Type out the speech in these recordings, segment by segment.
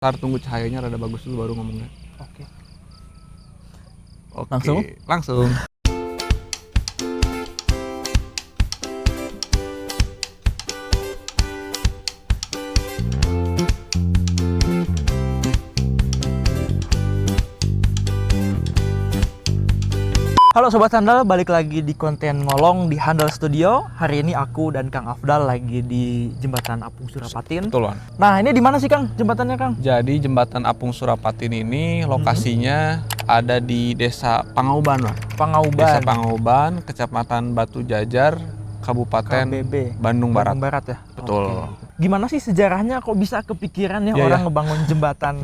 Ntar tunggu cahayanya rada bagus dulu baru ngomongnya. Oke. Langsung. Halo Sobat Handal, balik lagi di konten ngolong di Handal Studio. Hari ini aku dan Kang Afdal lagi di Jembatan Apung Surapatin. Betul, Wan. Nah, ini di mana sih Kang jembatannya, Kang? Jadi Jembatan Apung Surapatin ini lokasinya ada di Desa Pangauban, Wan. Pangauban. Desa Pangauban, Kecamatan Batu Jajar, Kabupaten KBB. Bandung Barat. Bandung Barat ya? Betul. Oke. Gimana sih sejarahnya kok bisa kepikiran ya Iya, orang iya. ngebangun jembatan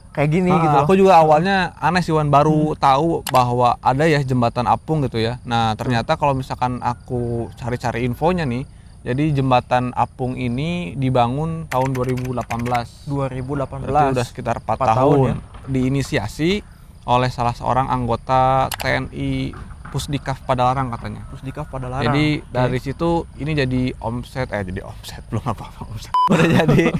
kayak gini gitu loh? Aku juga awalnya aneh sih, Wan, baru tahu bahwa ada ya jembatan apung gitu ya. Nah, ternyata kalau misalkan aku cari-cari infonya nih, jadi jembatan apung ini dibangun tahun 2018. 2018. Berarti udah sekitar 4 tahun tahun. ya. Diinisiasi oleh salah seorang anggota TNI Pusdikaf Padalarang katanya. Pusdikaf Padalarang. Jadi Oke. dari situ ini jadi omset belum apa-apa omset. Udah jadi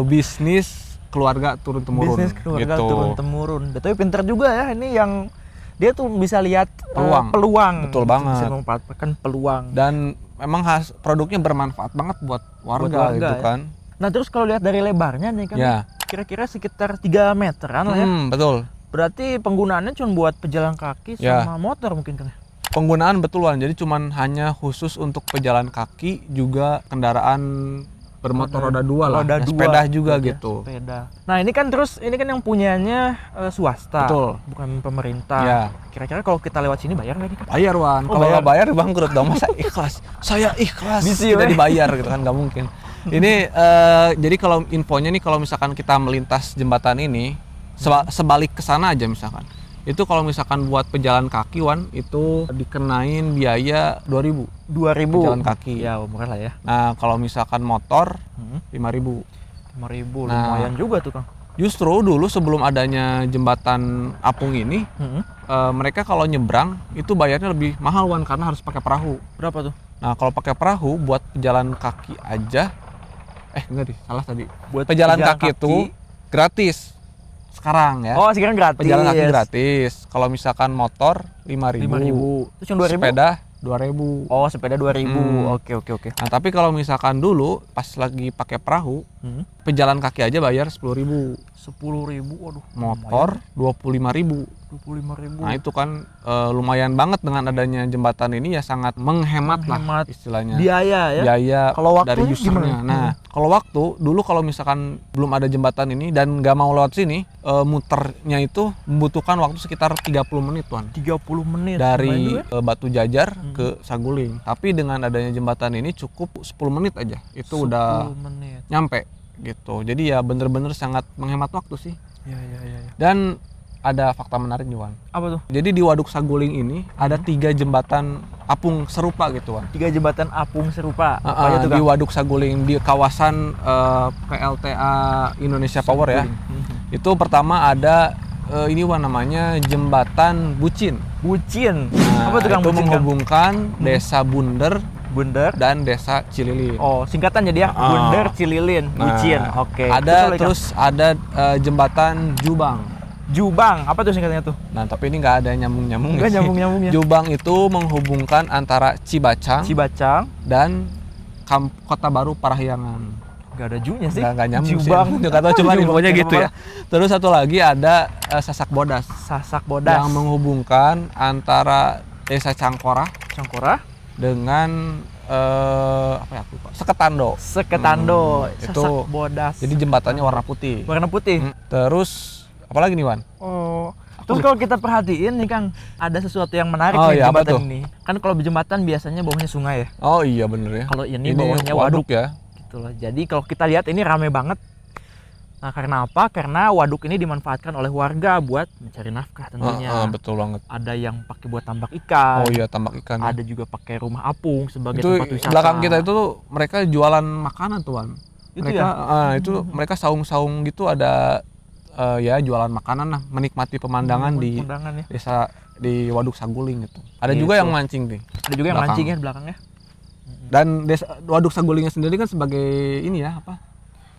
bisnis keluarga turun temurun. Bisnis keluarga gitu. turun temurun. Tapi pinter juga ya ini yang dia tuh bisa lihat peluang. Betul banget. Bisa memanfaatkan peluang. Dan memang produknya bermanfaat banget buat warga gitu ya. kan. Nah terus kalau lihat dari lebarnya nih kan, Ya. kira-kira sekitar 3 meteran lah ya. Betul. Berarti penggunaannya cuma buat pejalan kaki Ya. sama motor mungkin kan? Penggunaan betulan, jadi cuman hanya khusus untuk pejalan kaki, juga kendaraan bermotor roda dua lah, Roda dan dua. sepeda juga Ya, gitu. Sepeda. Nah ini kan yang punyanya swasta, Betul. bukan pemerintah. Ya. Kira-kira kalau kita lewat sini bayar nggak nih kan? Bayar, Wan. Oh, Kalau bayar. nggak bayar bangkrut dong. Masa ikhlas? Saya ikhlas. Bisi, tidak weh. dibayar gitu kan, nggak mungkin. Ini jadi kalau infonya nih, kalau misalkan kita melintas jembatan ini, sebalik ke sana aja misalkan. Itu kalau misalkan buat pejalan kaki, Wan, itu dikenain biaya 2.000 2.000. pejalan kaki. Ya murah lah ya. Nah, kalau misalkan motor 5.000. 5.000 Nah. lumayan juga tuh Kang. Justru dulu sebelum adanya jembatan apung ini, mereka kalau nyebrang itu bayarnya lebih mahal, Wan, karena harus pakai perahu. Berapa tuh? Nah, kalau pakai perahu buat pejalan kaki aja, enggak deh, salah tadi. Buat Pejalan kaki itu gratis sekarang ya. Oh sekarang gratis. Pejalan kaki gratis. Kalau misalkan motor 5.000. 5.000. Terus yang 2.000? Sepeda 2.000. Oh sepeda 2.000. Oke. Nah, tapi kalau misalkan dulu pas lagi pakai perahu, pejalan kaki aja bayar 10.000. 10.000. Waduh. Motor 25.000. 25.000. Nah, itu kan lumayan banget dengan adanya jembatan ini, ya sangat menghemat lah Menghemat istilahnya. biaya ya. Biaya Kalau waktunya dari usernya. gimana? Nah, kalau waktu dulu kalau misalkan belum ada jembatan ini dan nggak mau lewat sini, muternya itu membutuhkan waktu sekitar 30 menit, Wan. 30 menit. Dari Lumayan tuh Batu Jajar ke Saguling. Tapi dengan adanya jembatan ini cukup 10 menit aja. Itu 10 udah menit. nyampe gitu. Jadi ya bener-bener sangat menghemat waktu sih. Ya. Dan ada fakta menarik nih, Wan. Apa tuh? Jadi di Waduk Saguling ini ada 3 jembatan apung serupa gitu, Wan. 3 jembatan apung serupa. Apa aja tuh, Di Kang? Waduk Saguling di kawasan PLTA Indonesia Power ya. Itu pertama ada ini, Wan, namanya Jembatan Bucin. Bucin. Nah, Apa tuh Kang itu Bucin, Kang? menghubungkan Desa Bunder Bunder. dan Desa Cililin. Oh, singkatan jadi ya. Bunder, Cililin, Nah, Bucin. Oke. Terus ada Jembatan Jubang. Jubang. Apa tuh singkatannya tuh? Nah, tapi ini nggak ada nyambung-nyambungnya Nggak sih. nyambung-nyambungnya. Jubang itu menghubungkan antara Cibacang Cibacang. dan Kota Baru Parahyangan. Nggak ada junya sih. Nggak nyambung Jubang. sih. Nggak tahu, cuma Jubang. infonya Nggak gitu ya. apa-apa. Terus satu lagi ada Sasak Bodas. Sasak Bodas. Yang menghubungkan antara Desa Cangkora Cangkora. dengan apa ya, aku lupa. Seketando. Seketando. Itu Sasak Bodas. Jadi jembatannya warna putih. warna putih. Terus apalagi nih, Wan? Oh. Terus kalau kita perhatiin nih Kang, ada sesuatu yang menarik Oh, nih iya, apa jembatan tuh? ini. Kan kalau jembatan biasanya bawahnya sungai ya. Oh iya, bener ya. Kalau ini bawahnya waduk ya. Gitu loh. Jadi kalau kita lihat ini rame banget. Nah, karena apa? Karena waduk ini dimanfaatkan oleh warga buat mencari nafkah tentunya. Betul banget. Ada yang pakai buat tambak ikan. Oh iya, tambak ikan. Ya. Ada juga pakai rumah apung sebagai Itu tempat wisata. belakang kita itu mereka jualan makanan tuh, Wan. Itu Mereka ya? itu mereka saung-saung gitu, ada ya jualan makanan lah, menikmati pemandangan di Pemandangan ya. desa di Waduk Saguling gitu. Ada Gitu. juga yang mancing nih. Ada juga yang belakang. mancing ya di belakangnya. Dan Waduk Sagulingnya sendiri kan sebagai ini ya, apa?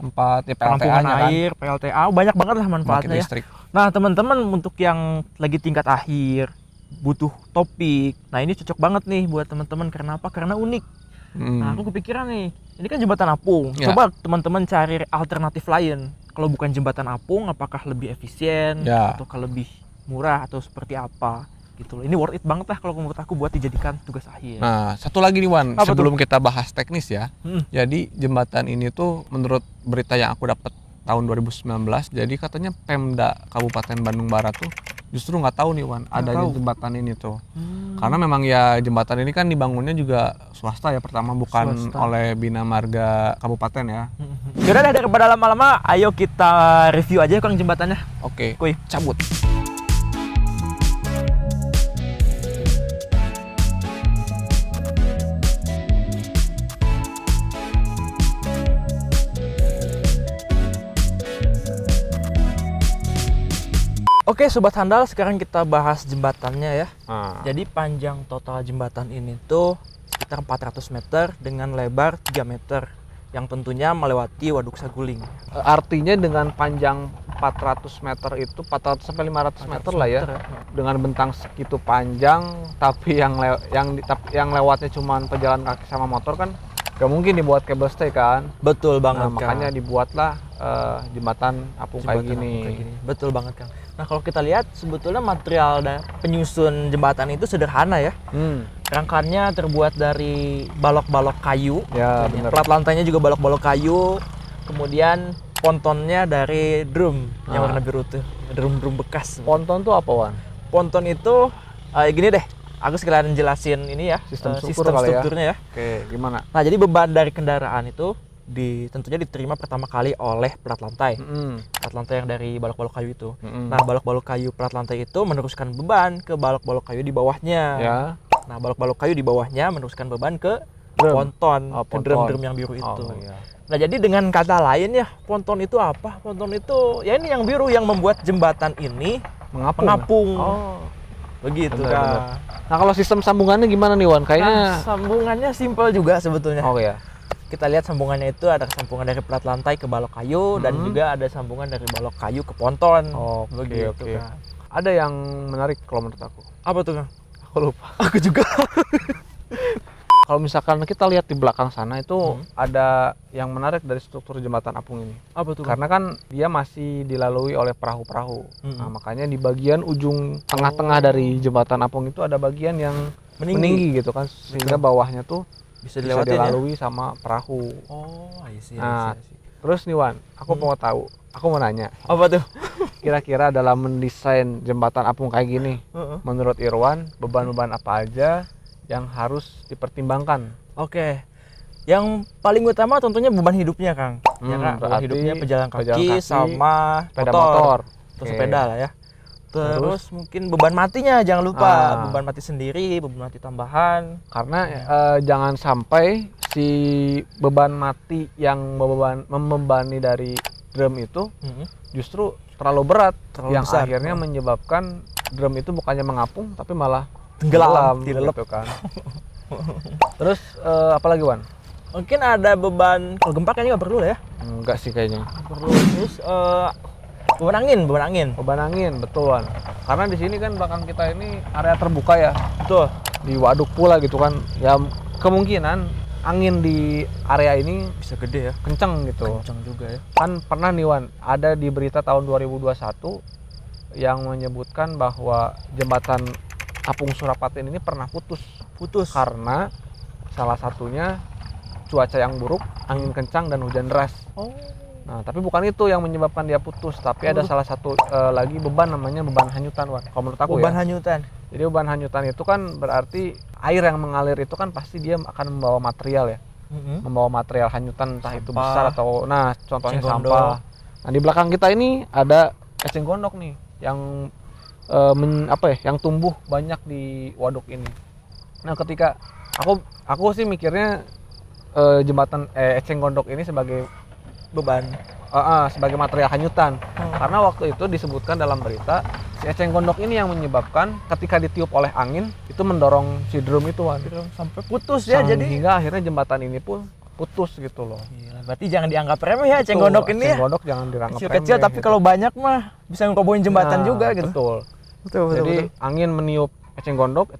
tempat ya, penampungan PLTA-nya kan, air, PLTA, banyak banget lah pembangkit manfaatnya ya. listrik. Nah teman-teman, untuk yang lagi tingkat akhir butuh topik, nah ini cocok banget nih buat teman-teman. Karena apa? Karena unik. Nah aku kepikiran nih, ini kan jembatan apung. Ya. Coba teman-teman cari alternatif lain. Kalau bukan jembatan apung, apakah lebih efisien Ya. atau lebih murah atau seperti apa gitu loh. Ini worth it banget lah kalau menurut aku buat dijadikan tugas akhir. Nah, satu lagi nih Wan, Apa sebelum kita bahas teknis ya. Hmm. Jadi jembatan ini tuh menurut berita yang aku dapat tahun 2019, jadi katanya Pemda Kabupaten Bandung Barat tuh justru nggak tahu nih Wan, adanya tahu. jembatan ini tuh. Karena memang ya jembatan ini kan dibangunnya juga swasta ya, pertama bukan Swasta. oleh Bina Marga Kabupaten ya. Yaudah deh, daripada lama-lama, ayo kita review aja Kang jembatannya. Oke, Kuy. cabut. Oke Sobat Handal, sekarang kita bahas jembatannya ya. Nah, Jadi panjang total jembatan ini tuh sekitar 400 meter dengan lebar 3 meter, yang tentunya melewati Waduk Saguling. artinya dengan panjang 400 meter itu 400 sampai 500 meter lah ya. Dengan bentang segitu panjang, tapi yang lewatnya cuma pejalan kaki sama motor kan gak mungkin dibuat kabel stay kan. Betul banget Nah, makanya dibuatlah jembatan apung kayak gini. Betul banget Kang. Nah kalau kita lihat sebetulnya material penyusun jembatan itu sederhana ya. Rangkanya terbuat dari balok-balok kayu. Ya, benar. Plat lantainya juga balok-balok kayu. Kemudian pontonnya dari drum yang warna biru tuh, drum bekas. Ponton tuh apa Wan? Ponton itu gini deh, aku sekalian jelasin ini ya, Sistem sistem kali ya. strukturnya ya. Oke, gimana? Nah jadi beban dari kendaraan itu tentunya diterima pertama kali oleh plat lantai. Plat lantai yang dari balok-balok kayu itu. Nah balok-balok kayu plat lantai itu meneruskan beban ke balok-balok kayu di bawahnya. Ya. Nah balok-balok kayu di bawahnya meneruskan beban ke Drum. ponton, Oh, ke ponton. drum-drum yang biru itu. Oh, iya. Nah jadi dengan kata lain ya, ponton itu apa? Ponton itu ya ini yang biru yang membuat jembatan ini mengapung. Oh. Begitu Benar, Kak. benar. Nah, kalau sistem sambungannya gimana nih Wan? Kayaknya Nah, sambungannya simpel juga sebetulnya. oh ya. Kita lihat sambungannya itu ada sambungan dari plat lantai ke balok kayu dan juga ada sambungan dari balok kayu ke ponton. Oke, Begitu oke. Kak. Ada yang menarik kalau menurut aku. Apa tuh Kang? Aku lupa. Aku juga. Kalau misalkan kita lihat di belakang sana itu ada yang menarik dari struktur jembatan apung ini. Apa tuh? Kang? Karena kan dia masih dilalui oleh perahu-perahu. Nah, Mm-mm. makanya di bagian ujung tengah-tengah dari jembatan apung itu ada bagian yang meninggi gitu kan, sehingga bawahnya tuh Bisa bisa dilewatin ya? dilalui sama perahu. Oh, I see, Nah, I see. terus nih Wan, aku mau tahu, aku mau nanya, Apa tuh? kira-kira dalam mendesain jembatan apung kayak gini, Heeh. menurut Irwan, beban-beban apa aja yang harus dipertimbangkan? Oke. Yang paling utama tentunya beban hidupnya, Kang. Ya kan? Beban berarti hidupnya pejalan pejalan kaki, kaki, sama sepeda motor. motor. Atau Oke. sepeda lah ya. Terus mungkin beban matinya jangan lupa, Ah. beban mati sendiri, beban mati tambahan. Karena jangan sampai si beban mati yang membebani dari drum itu Mm-mm. justru terlalu berat, Terlalu yang besar. akhirnya menyebabkan drum itu bukannya mengapung tapi malah Tenggelam, dilelep. gitu kan. Terus apa lagi Wan? Mungkin ada beban, kalau gempa kayaknya nggak perlu lah ya. Enggak sih kayaknya. Perlu. Terus beban angin, beban angin. Beban angin, betul Wan. Karena di sini kan belakang kita ini area terbuka ya, Betul. di waduk pula gitu kan. Ya kemungkinan angin di area ini Bisa gede ya. kenceng gitu. Kencang juga ya. Kan pernah nih Wan, ada di berita tahun 2021 yang menyebutkan bahwa jembatan Apung Surapaten ini pernah putus Putus. karena salah satunya cuaca yang buruk, angin kencang dan hujan deras. Oh. Nah, tapi bukan itu yang menyebabkan dia putus, tapi ada salah satu lagi beban, namanya beban hanyutan, Wan. Kalau menurut aku Beban ya. hanyutan. Jadi beban hanyutan itu kan berarti air yang mengalir itu kan pasti dia akan membawa material ya. Mm-mm. Membawa material hanyutan, entah itu Sampah. besar atau contohnya Eceng gondok. sampah. Nah, di belakang kita ini ada eceng gondok nih yang yang tumbuh banyak di waduk ini. Nah, ketika aku sih mikirnya jembatan eceng gondok ini sebagai Beban. sebagai material hanyutan. Oh. Karena waktu itu disebutkan dalam berita si eceng gondok ini yang menyebabkan ketika ditiup oleh angin itu mendorong si drum itu, Wan. Sampai putus ya, jadi Hingga akhirnya jembatan ini pun putus gitu loh. Gila, berarti jangan dianggap remeh ya eceng gondok ini ya. Eceng gondok jangan dianggap Kecil-kecil remeh tapi gitu. kalau banyak mah bisa ngerobohin jembatan Nah, juga gitu. Betul. Betul, Jadi angin meniup eceng gondok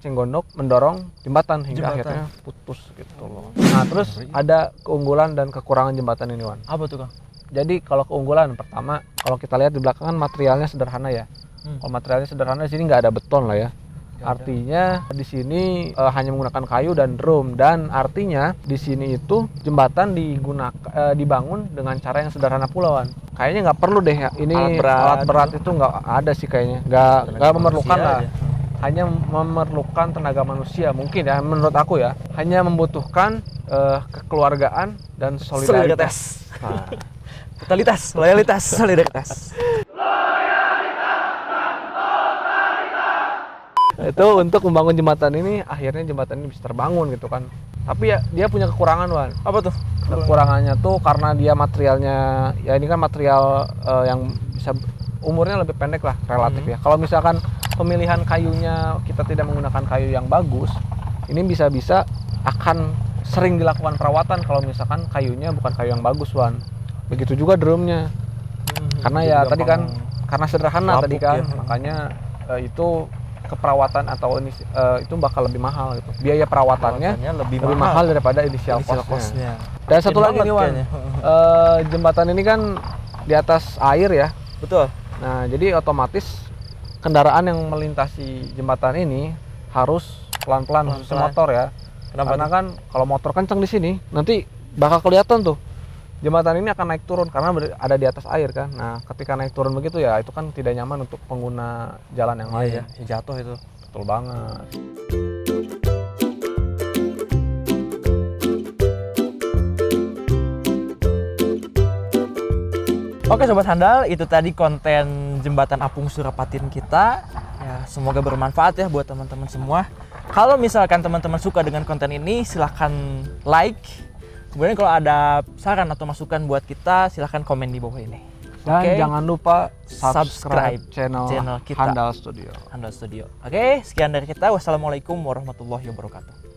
mendorong jembatan hingga Jembatan. akhirnya putus gitu loh. Nah, terus ada keunggulan dan kekurangan jembatan ini, Wan. Apa tuh, Kang? Jadi kalau keunggulan pertama, kalau kita lihat di belakang kan materialnya sederhana ya. Kalau materialnya sederhana di sini nggak ada beton lah ya. Artinya di sini hanya menggunakan kayu dan drum, dan artinya di sini itu jembatan dibangun dengan cara yang sederhana pula, Wan. Kayaknya nggak perlu deh ya. Ini alat berat itu nggak ada sih kayaknya. Nggak memerlukan lah. Hanya memerlukan tenaga manusia mungkin ya, menurut aku ya. Hanya membutuhkan kekeluargaan dan solidaritas. Nah, Loyalitas, solidaritas. Itu untuk membangun jembatan ini, akhirnya jembatan ini bisa terbangun gitu kan. Tapi ya dia punya kekurangan, Wan. Apa tuh? Kekurangannya tuh karena dia materialnya, ya ini kan material yang bisa umurnya lebih pendek lah relatif ya. Kalau misalkan pemilihan kayunya kita tidak menggunakan kayu yang bagus, ini bisa-bisa akan sering dilakukan perawatan kalau misalkan kayunya bukan kayu yang bagus, Wan. Begitu juga drumnya. Karena ya tadi kan karena sederhana tadi kan, makanya itu keperawatan atau ini itu bakal lebih mahal gitu. Biaya perawatannya lebih mahal daripada initial cost-nya. Dan satu lagi nih, Wan, jembatan ini kan di atas air ya. Betul. Nah, jadi otomatis kendaraan yang melintasi jembatan ini harus pelan-pelan khususnya motor ya. Karena kan kalau motor kencang di sini nanti bakal kelihatan tuh jembatan ini akan naik turun karena ada di atas air kan. Nah, ketika naik turun begitu ya itu kan tidak nyaman untuk pengguna jalan yang lain. Ya, jatuh itu. Betul banget. Oke Sobat Handal, itu tadi konten jembatan Apung Surapatin kita. Ya, semoga bermanfaat ya buat teman-teman semua. Kalau misalkan teman-teman suka dengan konten ini, silahkan like. Kemudian kalau ada saran atau masukan buat kita, silahkan komen di bawah ini. Dan jangan lupa subscribe channel kita, Handal Studio. Handal Studio. Oke, sekian dari kita. Wassalamualaikum warahmatullahi wabarakatuh.